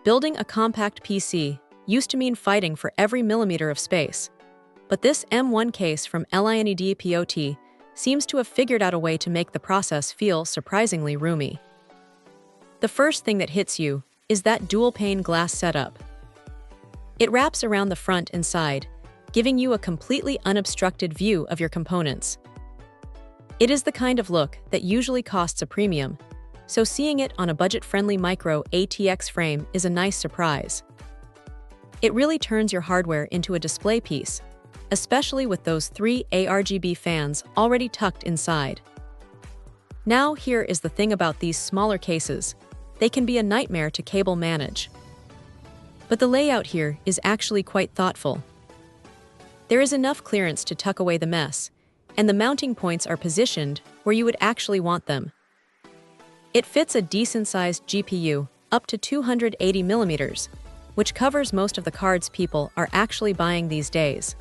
Building a compact PC used to mean fighting for every millimeter of space. But this M1 case from LINEDEPOT seems to have figured out a way to make the process feel surprisingly roomy. The first thing that hits you is that dual-pane glass setup. It wraps around the front and side, giving you a completely unobstructed view of your components. It is the kind of look that usually costs a premium, so seeing it on a budget-friendly micro ATX frame is a nice surprise. It really turns your hardware into a display piece, especially with those 3 ARGB fans already tucked inside. Now here is the thing about these smaller cases. They can be a nightmare to cable manage. But the layout here is actually quite thoughtful. There is enough clearance to tuck away the mess, and the mounting points are positioned where you would actually want them. It fits a decent-sized GPU, up to 280 millimeters, which covers most of the cards people are actually buying these days.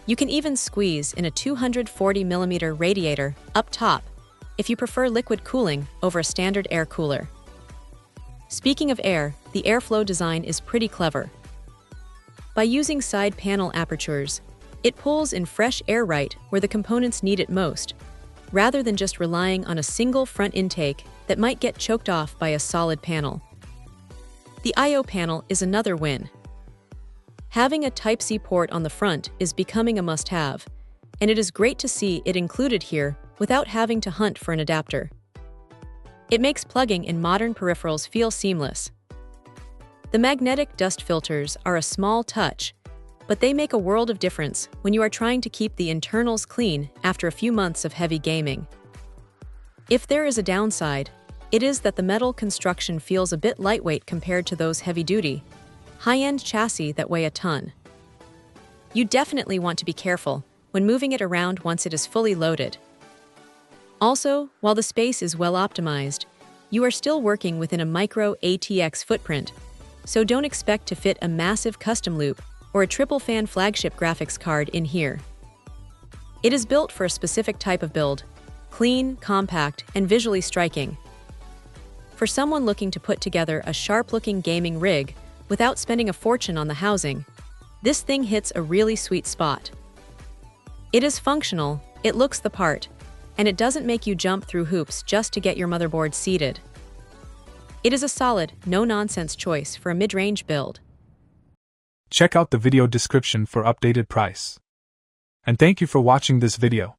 You can even squeeze in a 240 millimeter radiator up top if you prefer liquid cooling over a standard air cooler. Speaking of air, the airflow design is pretty clever. By using side panel apertures, it pulls in fresh air right where the components need it most, rather than just relying on a single front intake that might get choked off by a solid panel. The I/O panel is another win. Having a Type-C port on the front is becoming a must-have, and it is great to see it included here without having to hunt for an adapter. It makes plugging in modern peripherals feel seamless. The magnetic dust filters are a small touch, but they make a world of difference when you are trying to keep the internals clean after a few months of heavy gaming. If there is a downside, it is that the metal construction feels a bit lightweight compared to those heavy-duty, high-end chassis that weigh a ton. You definitely want to be careful when moving it around once it is fully loaded. Also, while the space is well optimized, you are still working within a micro ATX footprint, so don't expect to fit a massive custom loop or a triple-fan flagship graphics card in here. It is built for a specific type of build, clean, compact, and visually striking. For someone looking to put together a sharp-looking gaming rig without spending a fortune on the housing, this thing hits a really sweet spot. It is functional, it looks the part, and it doesn't make you jump through hoops just to get your motherboard seated. It is a solid, no-nonsense choice for a mid-range build. Check out the video description for updated price. And thank you for watching this video.